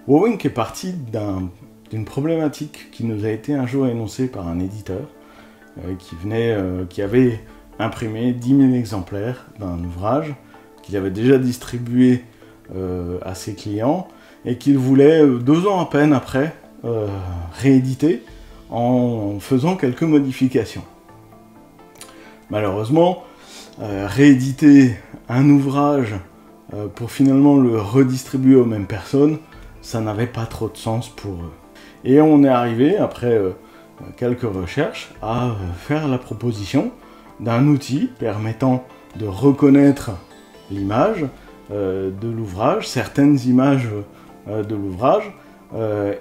Wowink est parti d'une problématique qui nous a été un jour énoncée par un éditeur qui avait imprimé 10 000 exemplaires d'un ouvrage qu'il avait déjà distribué à ses clients et qu'il voulait, 2 ans à peine après, rééditer en faisant quelques modifications. Malheureusement, rééditer un ouvrage pour finalement le redistribuer aux mêmes personnes, ça n'avait pas trop de sens pour eux. Et on est arrivé, après quelques recherches, à faire la proposition d'un outil permettant de reconnaître l'image de l'ouvrage, certaines images de l'ouvrage,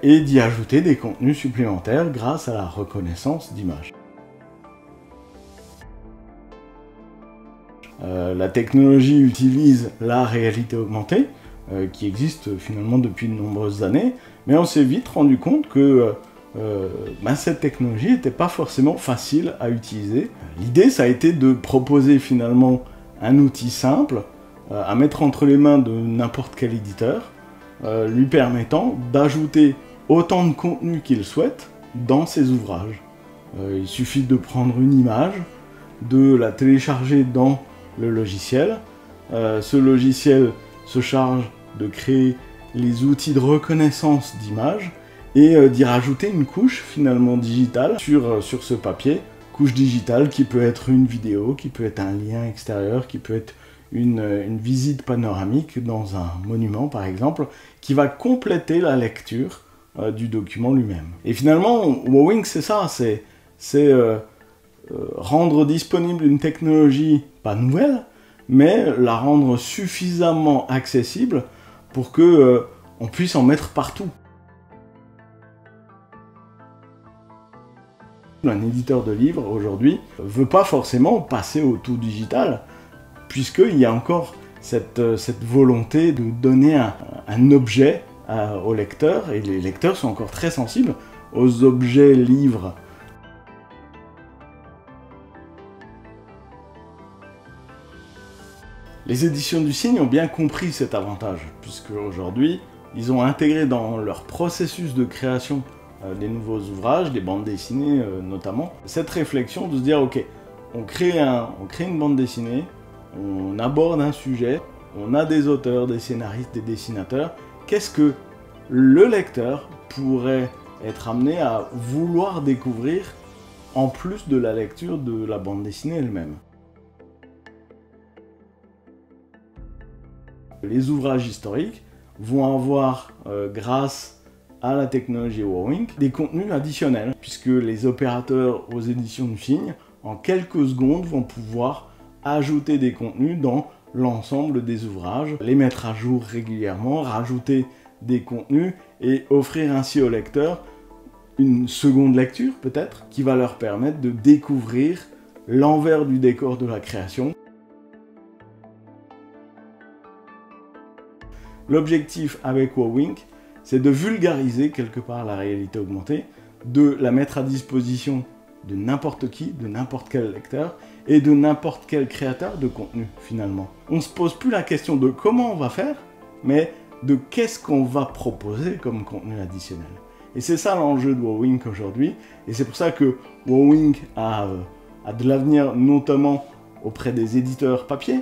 et d'y ajouter des contenus supplémentaires grâce à la reconnaissance d'images. La technologie utilise la réalité augmentée, qui existe finalement depuis de nombreuses années, mais on s'est vite rendu compte que cette technologie n'était pas forcément facile à utiliser. L'idée, ça a été de proposer finalement un outil simple à mettre entre les mains de n'importe quel éditeur, lui permettant d'ajouter autant de contenu qu'il souhaite dans ses ouvrages. Il suffit de prendre une image, de la télécharger dans le logiciel. Ce logiciel se charge de créer les outils de reconnaissance d'images et d'y rajouter une couche finalement digitale sur ce papier. Couche digitale qui peut être une vidéo, qui peut être un lien extérieur, qui peut être une visite panoramique dans un monument par exemple, qui va compléter la lecture du document lui-même. Et finalement, Wowink c'est ça, c'est rendre disponible une technologie pas nouvelle, mais la rendre suffisamment accessible pour que on puisse en mettre partout. Un éditeur de livres aujourd'hui ne veut pas forcément passer au tout digital, puisqu'il y a encore cette volonté de donner un objet au lecteur, et les lecteurs sont encore très sensibles aux objets livres. Les éditions du Cygne ont bien compris cet avantage, puisque aujourd'hui, ils ont intégré dans leur processus de création des nouveaux ouvrages, des bandes dessinées notamment, cette réflexion de se dire ok, on crée une bande dessinée, on aborde un sujet, on a des auteurs, des scénaristes, des dessinateurs, qu'est-ce que le lecteur pourrait être amené à vouloir découvrir en plus de la lecture de la bande dessinée elle-même. Les ouvrages historiques vont avoir, grâce à la technologie Wowink, des contenus additionnels, puisque les opérateurs aux éditions du Cygne, en quelques secondes, vont pouvoir ajouter des contenus dans l'ensemble des ouvrages, les mettre à jour régulièrement, rajouter des contenus et offrir ainsi aux lecteurs une seconde lecture peut-être, qui va leur permettre de découvrir l'envers du décor de la création. L'objectif avec Wowink, c'est de vulgariser quelque part la réalité augmentée, de la mettre à disposition de n'importe qui, de n'importe quel lecteur, et de n'importe quel créateur de contenu, finalement. On ne se pose plus la question de comment on va faire, mais de qu'est-ce qu'on va proposer comme contenu additionnel. Et c'est ça l'enjeu de Wowink aujourd'hui, et c'est pour ça que Wowink a de l'avenir, notamment auprès des éditeurs papier,